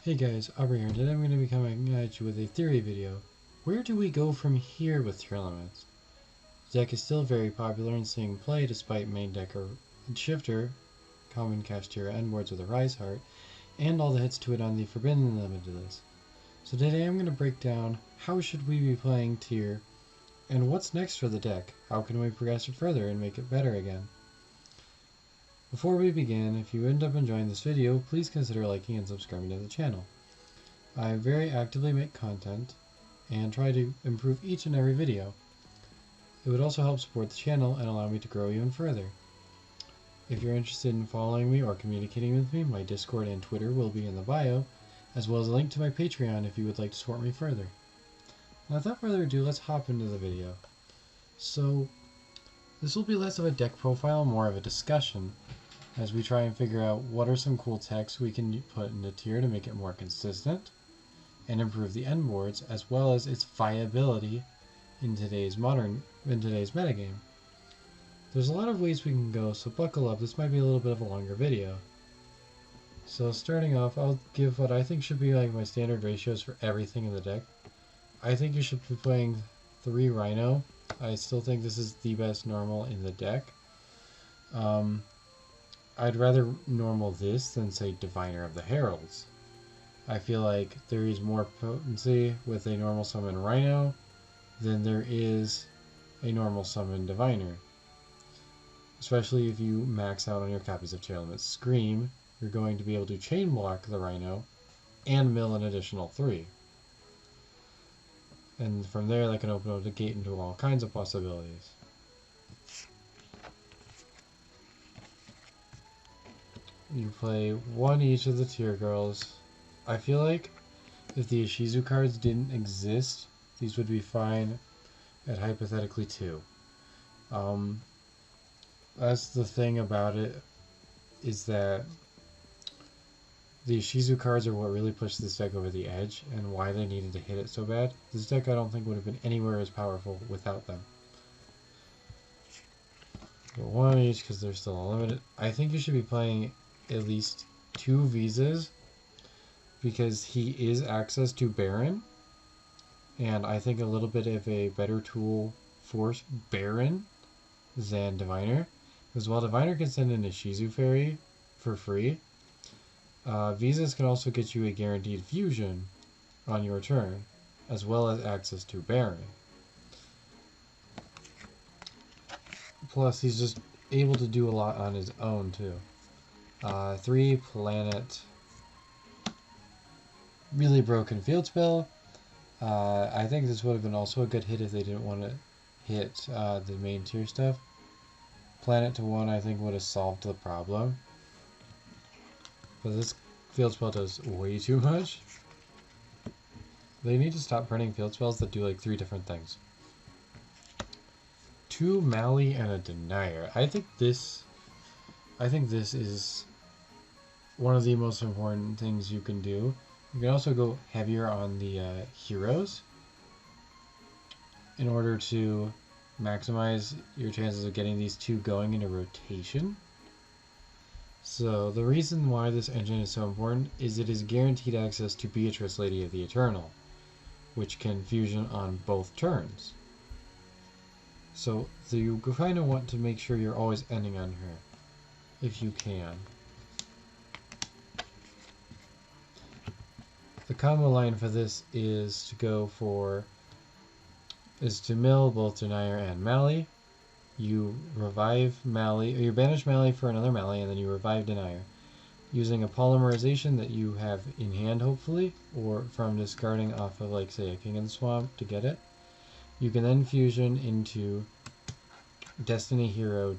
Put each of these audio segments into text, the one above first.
Hey guys, Aubrey here, and today I'm going to be coming at you with a theory video. Where do we go from here with Tearlaments? The deck is still very popular and seeing play despite main decker Shifter, common Kashtira Endboards with a Rise Heart, and all the hits to it on the Forbidden Limited list. So today I'm going to break down how should we be playing Tear, and what's next for the deck. How can we progress it further and make it better again? Before we begin, if you end up enjoying this video, please consider liking and subscribing to the channel. I very actively make content and try to improve each and every video. It would also help support the channel and allow me to grow even further. If you're interested in following me or communicating with me, my Discord and Twitter will be in the bio, as well as a link to my Patreon if you would like to support me further. Now without further ado, let's hop into the video. So, this will be less of a deck profile, more of a discussion, as we try and figure out what are some cool techs we can put into Tear to make it more consistent and improve the end boards, as well as its viability in today's metagame. There's a lot of ways we can go, so buckle up. This might be a little bit of a longer video. So starting off, I'll give what I think should be like my standard ratios for everything in the deck. I think you should be playing 3 Rhino. I still think this is the best normal in the deck. I'd rather normal this than say Diviner of the Heralds. I feel like there is more potency with a normal summon Rhino than there is a normal summon Diviner. Especially if you max out on your copies of Tearlaments Scream, you're going to be able to chain block the Rhino and mill an additional 3. And from there that can open up the gate into all kinds of possibilities. You play 1 each of the Tear Girls. I feel like if the Ishizu cards didn't exist, these would be fine at hypothetically 2. That's the thing about it, is that the Ishizu cards are what really pushed this deck over the edge and why they needed to hit it so bad. This deck I don't think would have been anywhere as powerful without them. But 1 each because they're still unlimited. I think you should be playing at least 2 Visas because he is access to Baron, and I think a little bit of a better tool for Baron than Diviner, because while Diviner can send an Ishizu Fairy for free, Visas can also get you a guaranteed fusion on your turn, as well as access to Baron. Plus, he's just able to do a lot on his own, too. 3 planet, really broken field spell. I think this would have been also a good hit if they didn't want to hit the main tier stuff. Planet to 1 I think would have solved the problem. But this field spell does way too much. They need to stop printing field spells that do like 3 different things. 2 Mali and a Denier. I think this is one of the most important things you can do. You can also go heavier on the heroes in order to maximize your chances of getting these 2 going in a rotation. So the reason why this engine is so important is it is guaranteed access to Beatrice, Lady of the Eternal, which can fusion on both turns. So you kind of want to make sure you're always ending on her, if you can. The combo line for this is to mill both Denier and Mali. You revive Mali, or you banish Mali for another Mali, and then you revive Denier. Using a polymerization that you have in hand, hopefully, or from discarding off of, like, say, a King in the Swamp to get it. You can then fusion into Destiny Hero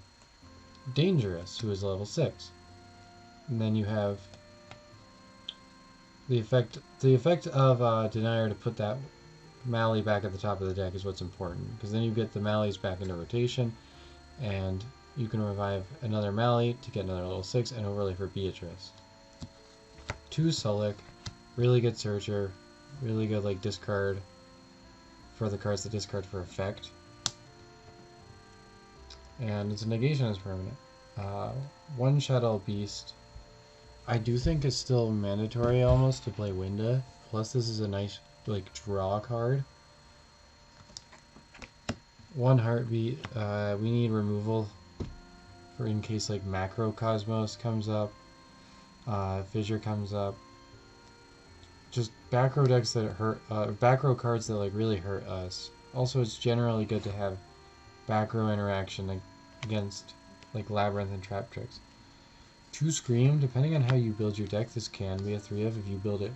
Dangerous, who is level 6. And then you have the effect of Denier to put that Mali back at the top of the deck is what's important, because then you get the Malis back into rotation, and you can revive another Mali to get another level 6 and overlay for Beatrice. 2 Sulik, really good searcher, really good like discard for the cards that discard for effect, and its negation is permanent. 1 Shadow Beast I do think it's still mandatory almost to play Winda. Plus this is a nice like draw card. One heartbeat. We need removal for in case like Macrocosmos comes up, Fissure comes up. Just back row decks that hurt, back row cards that like really hurt us. Also, it's generally good to have back row interaction against like Labyrinth and Trap Tricks. 2 Scream, depending on how you build your deck, this can be a 3 of if you build it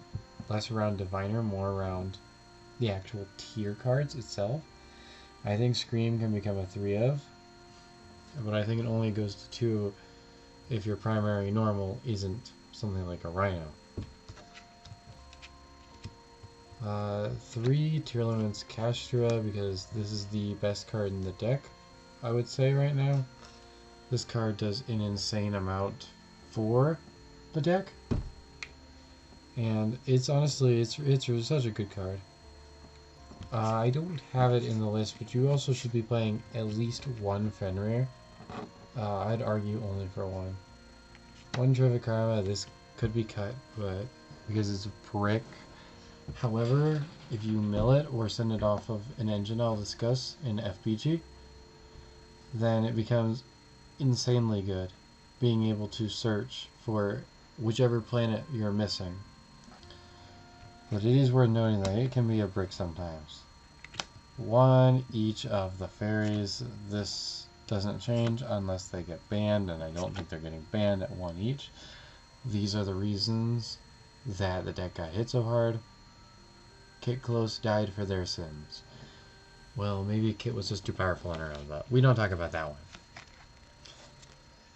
less around Diviner, more around the actual tier cards itself. I think Scream can become a 3 of, but I think it only goes to 2 if your primary normal isn't something like a Rhino. 3 Tearlaments Castra, because this is the best card in the deck, I would say right now. This card does an insane amount for the deck, and it's honestly, it's such a good card. I don't have it in the list, but you also should be playing at least 1 Fenrir. I'd argue only for 1. 1 Terrific Karma, this could be cut, but because it's a brick. However, if you mill it or send it off of an engine I'll discuss in FPG, then it becomes insanely good, being able to search for whichever planet you're missing. But it is worth noting that it can be a brick sometimes. 1 each of the fairies. This doesn't change unless they get banned, and I don't think they're getting banned at 1 each. These are the reasons that the deck got hit so hard. Kit Close died for their sins. Well, maybe Kit was just too powerful on her own, but we don't talk about that one.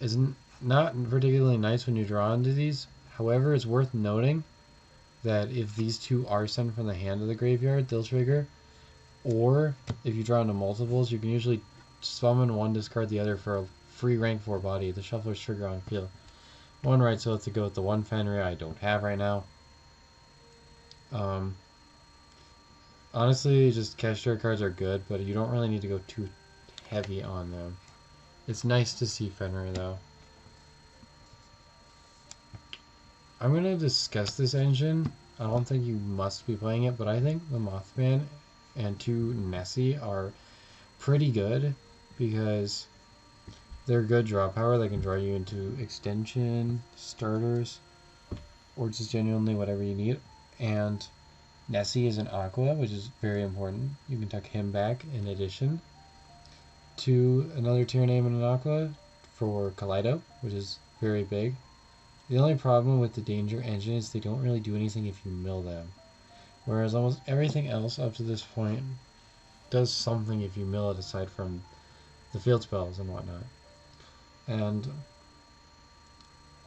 It's not particularly nice when you draw into these. However, it's worth noting that if these 2 are sent from the hand to the graveyard, they'll trigger. Or if you draw into multiples, you can usually summon 1, discard the other for a free rank 4 body. The shuffler's trigger on field. 1 right, so to go with the 1 Fenrir I don't have right now. Honestly, just Castra cards are good, but you don't really need to go too heavy on them. It's nice to see Fenrir, though. I'm going to discuss this engine. I don't think you must be playing it, but I think the Mothman and 2 Nessie are pretty good because they're good draw power. They can draw you into extension, starters, or just genuinely whatever you need. And Nessie is an Aqua, which is very important. You can tuck him back in addition to another tier name in an Aqua for Kaleido, which is very big. The only problem with the Danger engine is they don't really do anything if you mill them. Whereas almost everything else up to this point does something if you mill it, aside from the field spells and whatnot. And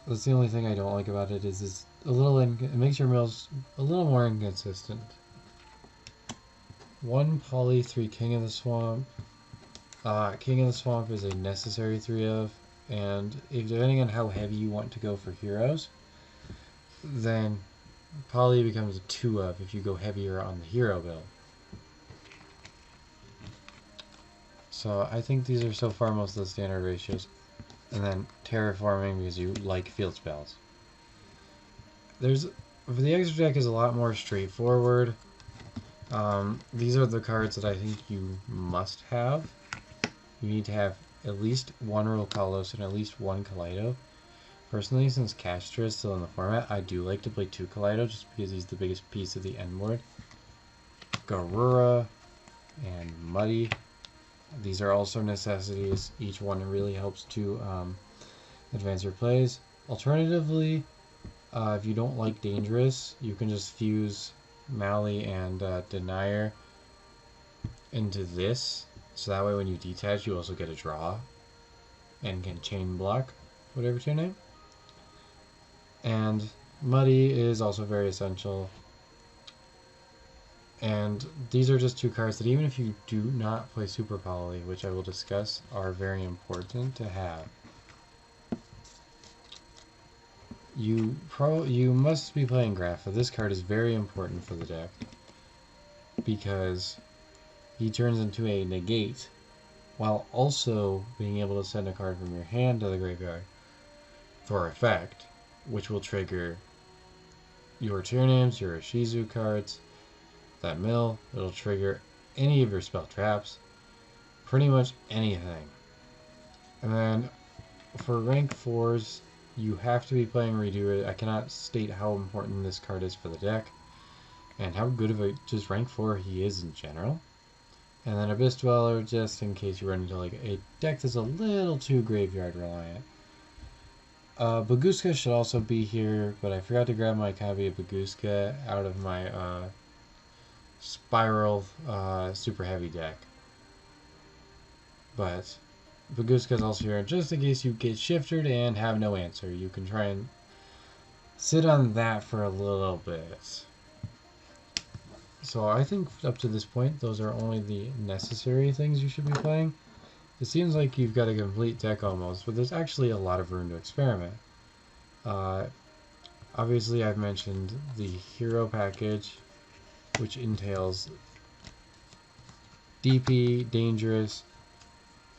that's the only thing I don't like about it, is it's a little it makes your mills a little more inconsistent. 1 Poly, 3 King of the Swamp. King of the Swamp is a necessary 3 of, and if depending on how heavy you want to go for heroes, then Poly becomes a 2 of if you go heavier on the hero build. So I think these are so far most of the standard ratios. And then Terraforming because you like field spells. The extra deck is a lot more straightforward. These are the cards that I think you must have. You need to have at least 1 Rulkalos and at least 1 Kaleido. Personally, since Castra is still in the format, I do like to play 2 Kaleido just because he's the biggest piece of the end board. Garura and Muddy. These are also necessities. Each one really helps to advance your plays. Alternatively, if you don't like Dangerous, you can just fuse Mali and Denier into this. So that way when you detach, you also get a draw and can chain block whatever's your name. And Muddy is also very essential. And these are just 2 cards that even if you do not play Super Poly, which I will discuss, are very important to have. You must be playing Grapha. This card is very important for the deck because he turns into a negate while also being able to send a card from your hand to the graveyard for effect. which will trigger your tier names, your Shizu cards, that mill. It'll trigger any of your spell traps, pretty much anything. And then for rank 4s, you have to be playing Redo. I cannot state how important this card is for the deck, and how good of a just rank 4 he is in general. And then Abyss Dweller, just in case you run into like a deck that's a little too graveyard reliant. Bagooska should also be here, but I forgot to grab my copy of Bagooska out of my Spiral Super Heavy deck. But Bagooska is also here just in case you get shifted and have no answer. You can try and sit on that for a little bit. So I think up to this point, those are only the necessary things you should be playing. It seems like you've got a complete deck almost, but there's actually a lot of room to experiment. Obviously, I've mentioned the hero package, which entails DP, Dangerous,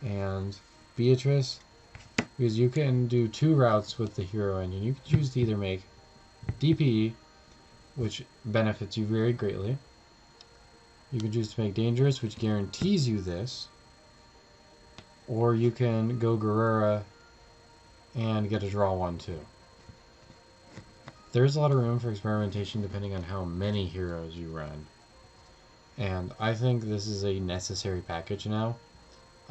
and Beatrice, because you can do 2 routes with the hero engine. You can choose to either make DP, which benefits you very greatly. You can choose to make Dangerous, which guarantees you this. Or you can go Garura and get a draw 1/2. There's a lot of room for experimentation depending on how many heroes you run. And I think this is a necessary package now.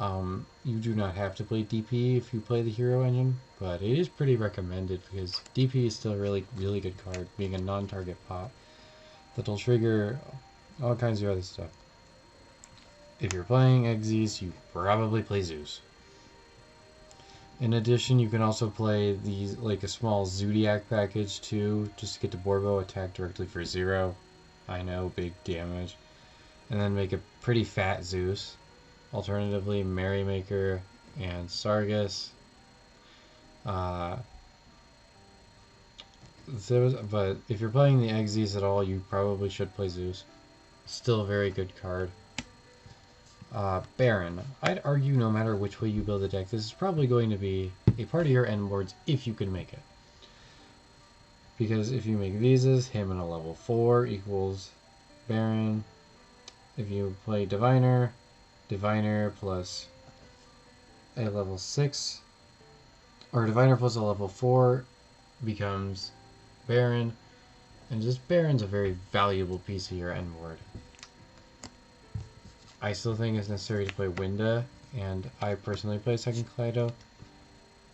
You do not have to play DP if you play the hero engine, but it is pretty recommended because DP is still a really good card, being a non-target pop that'll trigger all kinds of other stuff. If you're playing Xyz, you probably play Zeus. In addition, you can also play these like a small Zodiac package too, just to get to Borbo attack directly for 0. I know, big damage. And then make a pretty fat Zeus. Alternatively, Merrymaker and Sargus. But if you're playing the Xyz at all, you probably should play Zeus. Still a very good card. Baron. I'd argue no matter which way you build the deck, this is probably going to be a part of your end boards if you can make it. Because if you make Visas, him in a level 4 equals Baron. If you play Diviner, Diviner plus a level 6, or Diviner plus a level 4 becomes Baron, and just Baron's a very valuable piece of your end board. I still think it's necessary to play Winda, and I personally play second Kaleido,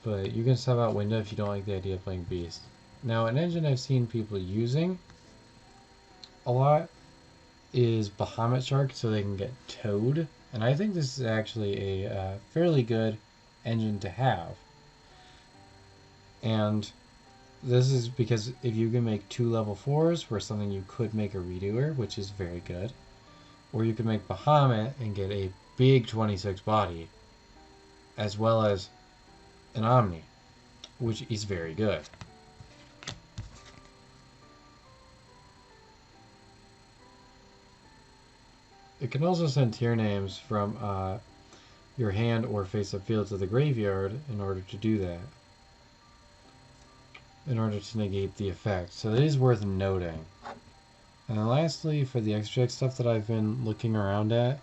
but you can sub out Winda if you don't like the idea of playing Beast. Now, an engine I've seen people using a lot is Bahamut Shark, so they can get towed, and I think this is actually a fairly good engine to have. And this is because if you can make 2 level 4s for something you could make a Redoer, which is very good, or you can make Bahamut and get a big 26 body, as well as an Omni, which is very good. It can also send tier names from your hand or face-up field to the graveyard in order to do that, in order to negate the effect. So it is worth noting. And then lastly, for the extra stuff that I've been looking around at,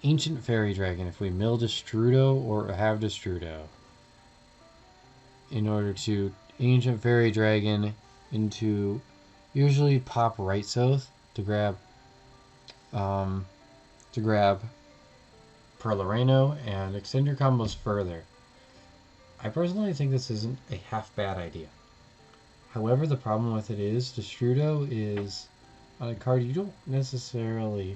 Ancient Fairy Dragon, if we mill Destrudo or have Destrudo, in order to Ancient Fairy Dragon into usually pop Right South to grab Perloreno and extend your combos further. I personally think this isn't a half bad idea. However, the problem with it is Destrudo is on a card you don't necessarily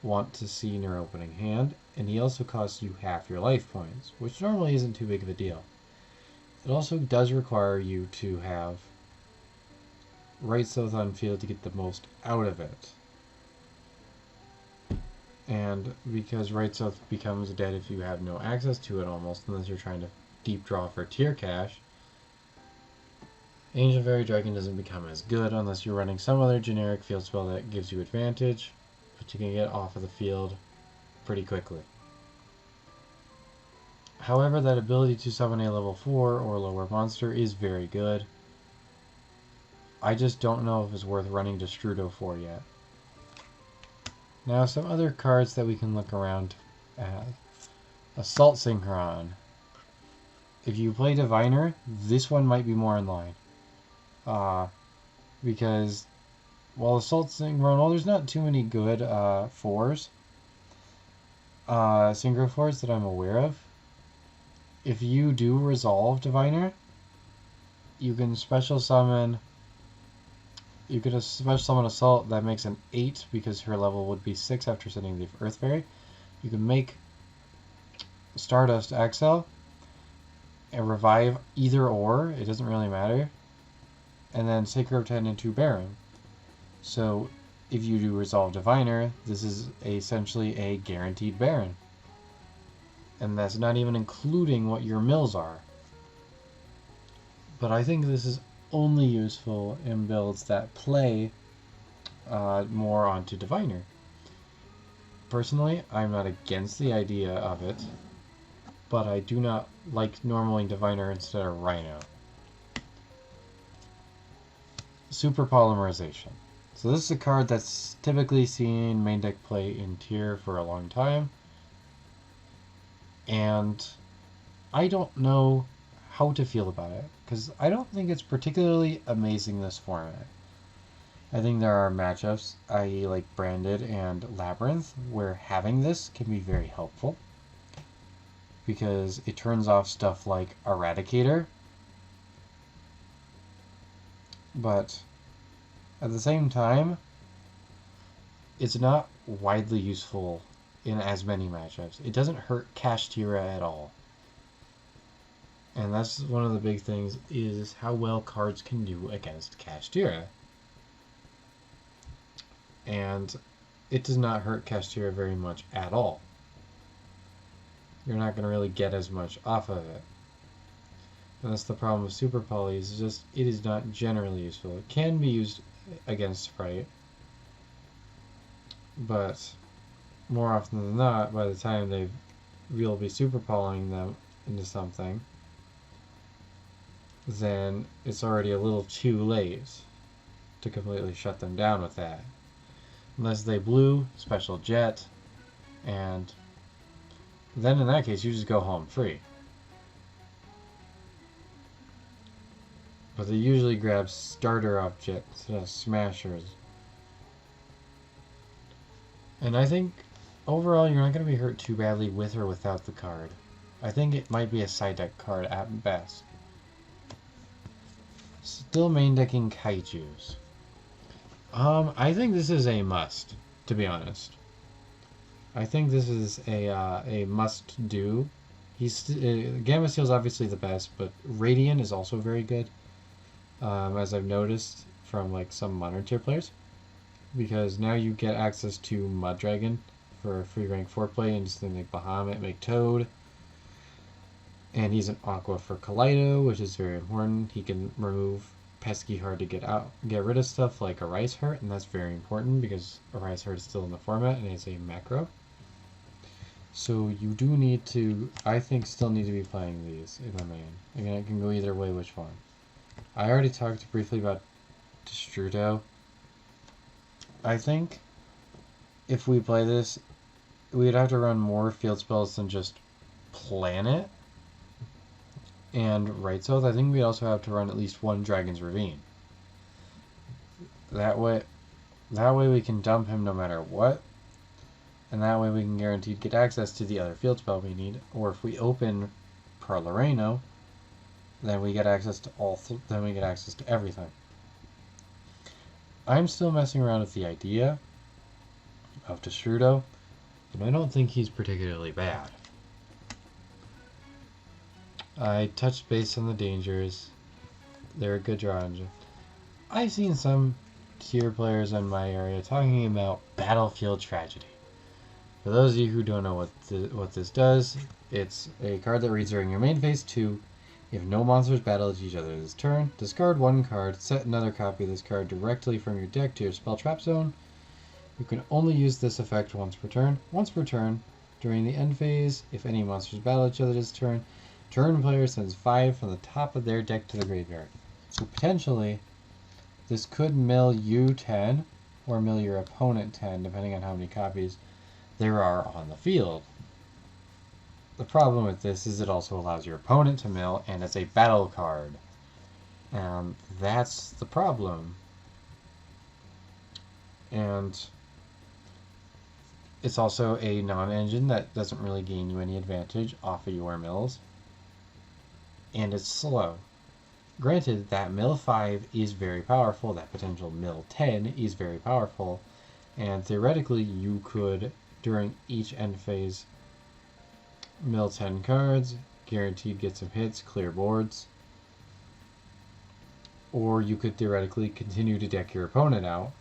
want to see in your opening hand, and he also costs you half your life points, which normally isn't too big of a deal. It also does require you to have Right South on field to get the most out of it. And because Right South becomes dead if you have no access to it almost, unless you're trying to deep draw for tier cash, Ancient Fairy Dragon doesn't become as good unless you're running some other generic field spell that gives you advantage, but you can get off of the field pretty quickly. However, that ability to summon a level 4 or lower monster is very good. I just don't know if it's worth running Destrudo for yet. Now some other cards that we can look around at. Assault Synchron. If you play Diviner, this one might be more in line. Because while Assault Synchron, well, there's not too many good fours, Synchro fours that I'm aware of. If you do resolve Diviner, you can special summon. You could special summon Assault that makes an 8 because her level would be 6 after sending the Earth Fairy. You can make Stardust Exile and revive either or, it doesn't really matter, and then Sacred of 10 into Baron. So if you do resolve Diviner, this is essentially a guaranteed Baron. And that's not even including what your mills are. But I think this is only useful in builds that play more onto Diviner. Personally, I'm not against the idea of it, but I do not like normaling Diviner instead of Rhino. Super Polymerization. So this is a card that's typically seen main deck play in tier for a long time. And I don't know how to feel about it, because I don't think it's particularly amazing this format. I think there are matchups, i.e. like Branded and Labyrinth, where having this can be very helpful. Because it turns off stuff like Eradicator. But at the same time, it's not widely useful in as many matchups. It doesn't hurt Kashtira at all. And that's one of the big things, is how well cards can do against Kashtira. And it does not hurt Kashtira very much at all. You're not going to really get as much off of it. And that's the problem with Super Polys, is just it is not generally useful. It can be used against Sprite, but more often than not, by the time we'll be Super Polying them into something, then it's already a little too late to completely shut them down with that. Unless they blue, Special Jet, and then in that case you just go home free. But they usually grab starter objects, smashers. And I think overall you're not going to be hurt too badly with or without the card. I think it might be a side deck card at best. Still main decking Kaijus. I think this is a must, to be honest. I think this is a must do. Gamma Steel is obviously the best, but Radiant is also very good. As I've noticed from like some modern tier players, because now you get access to Mud Dragon for free rank 4 play, and just then make Bahamut, make Toad, and he's an Aqua for Kaleido, which is very important. He can remove pesky hard to get rid of stuff like Arise Heart, and that's very important because Arise Heart is still in the format and is a macro. So you do need to, I think, still need to be playing these in my main. Again, it can go either way which one. I already talked briefly about Destrudo. I think if we play this, we'd have to run more field spells than just Planet and Right South. I think we also have to run at least one Dragon's Ravine. That way we can dump him no matter what, and that way we can guarantee to get access to the other field spell we need. Or if we open Perloreno, then we get access to then we get access to everything. I'm still messing around with the idea of Destrudo, but I don't think he's particularly bad. I touched base on the dangers. They're a good draw engine. I've seen some tier players in my area talking about Battlefield Tragedy. For those of you who don't know what this does, it's a card that reads during your main phase 2. If no monsters battle each other this turn, discard one card, set another copy of this card directly from your deck to your spell trap zone. You can only use this effect once per turn. Once per turn, during the end phase, if any monsters battle each other this turn, turn player sends 5 from the top of their deck to the graveyard. So potentially, This could mill you 10 or mill your opponent 10, depending on how many copies there are on the field. The problem with this is it also allows your opponent to mill, and it's a battle card. And that's the problem. And it's also a non-engine that doesn't really gain you any advantage off of your mills. And it's slow. Granted, that mill 5 is very powerful, that potential mill 10 is very powerful, and theoretically you could, during each end phase, mill 10 cards, guaranteed get some hits, clear boards, or you could theoretically continue to deck your opponent out.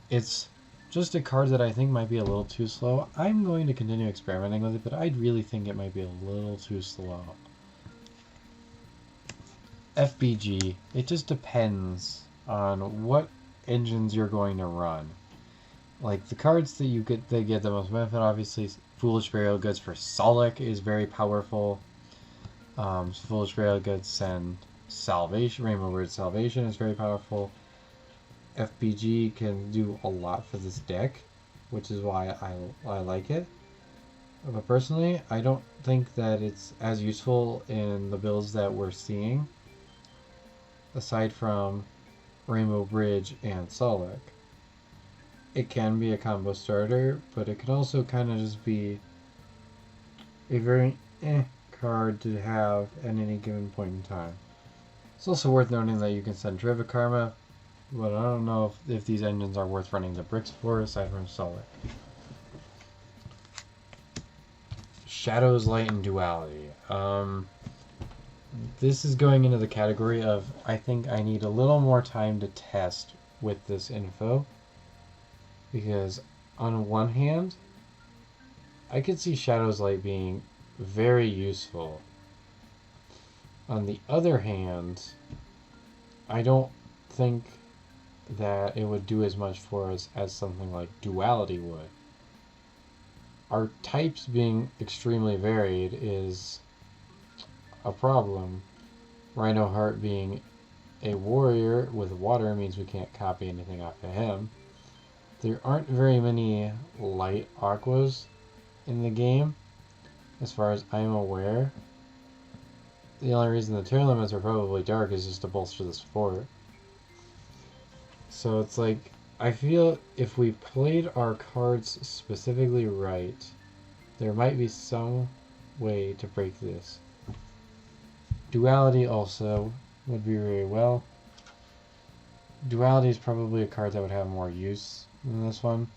It's just a card that I think might be a little too slow. I'm going to continue experimenting with it, but I really think it might be a little too slow. FBG, it just depends on what engines you're going to run. Like the cards that you get that get the most benefit, obviously Foolish Burial Goods for Solek is very powerful. Foolish Burial Goods and Salvation, Rainbow Bridge Salvation is very powerful. FBG can do a lot for this deck, which is why I like it. But personally, I don't think that it's as useful in the builds that we're seeing, aside from Rainbow Bridge and Solek. It can be a combo starter, but it can also kind of just be a very card to have at any given point in time. It's also worth noting that you can send Terrific Karma, but I don't know if these engines are worth running the bricks for, aside from Solek. Shadows, Light, and Duality. This is going into the category of, I think I need a little more time to test with this info. Because on one hand, I could see Shadows, Light being very useful. On the other hand, I don't think that it would do as much for us as something like Duality would. Our types being extremely varied is a problem. Rhino Heart being a warrior with water means we can't copy anything off of him. There aren't very many light aquas in the game, as far as I'm aware. The only reason the Tearlaments are probably dark is just to bolster the support. So it's like, I feel if we played our cards specifically right, there might be some way to break this. Duality also would be very well. Duality is probably a card that would have more use than this one,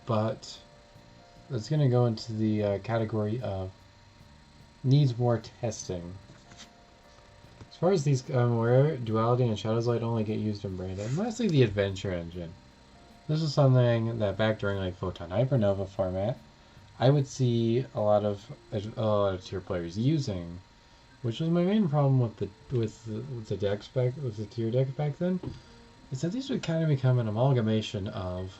but it's going to go into the category of needs more testing. As far as these I'm aware, Duality and Shadows Light only get used in Branded, mostly the Adventure Engine. This is something that back during like Photon Hypernova format, I would see a lot of tier players using, which was my main problem with the deck spec, with the tier deck back then, is that these would kind of become an amalgamation of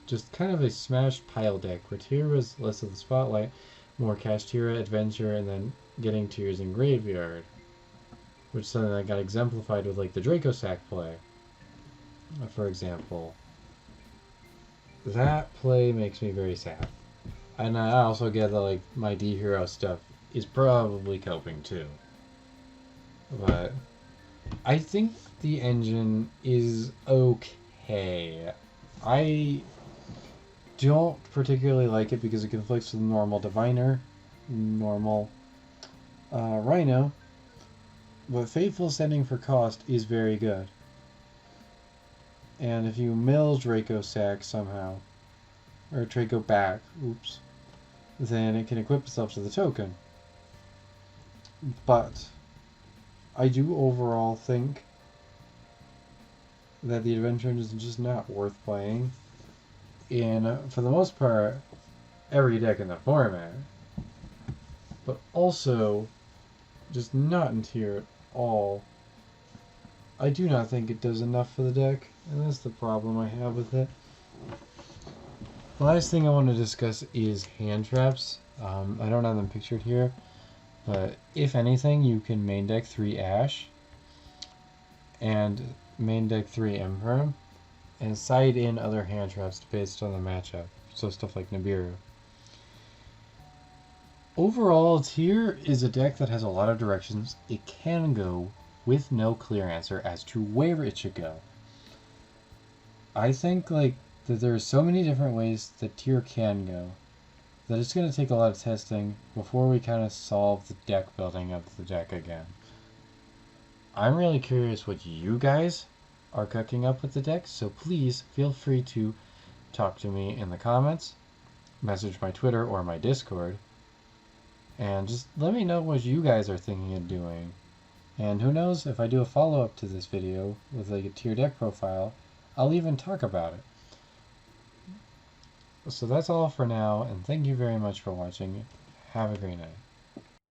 just kind of a smashed pile deck, where tier was less of the spotlight, more Kashtira, Adventure, and then getting tiers in Graveyard, which is something that got exemplified with like the Dracosack play, for example. That play makes me very sad. And I also get that like my D-Hero stuff is probably coping too. But I think the engine is okay. I don't particularly like it because it conflicts with normal Diviner, normal Rhino, but Fateful Sending for cost is very good. And if you mill Dracosack somehow, or Draco back, oops, then it can equip itself to the token. But I do overall think that the Adventure Engine is just not worth playing in, for the most part, every deck in the format. But also, just not in tier at all. I do not think it does enough for the deck, and that's the problem I have with it. The last thing I want to discuss is hand traps. I don't have them pictured here, But if anything, you can main deck 3 Ash and main deck 3 Emperor and side in other hand traps based on the matchup. So stuff like Nibiru. Overall, Tyr is a deck that has a lot of directions it can go with no clear answer as to where it should go. I think that there are so many different ways that Tyr can go that it's going to take a lot of testing before we kind of solve the deck building of the deck again. I'm really curious what you guys are cooking up with the deck, so please feel free to talk to me in the comments, message my Twitter or my Discord, and just let me know what you guys are thinking of doing. And who knows, if I do a follow-up to this video with a Tyr deck profile, I'll even talk about it. So that's all for now, and thank you very much for watching. Have a great night.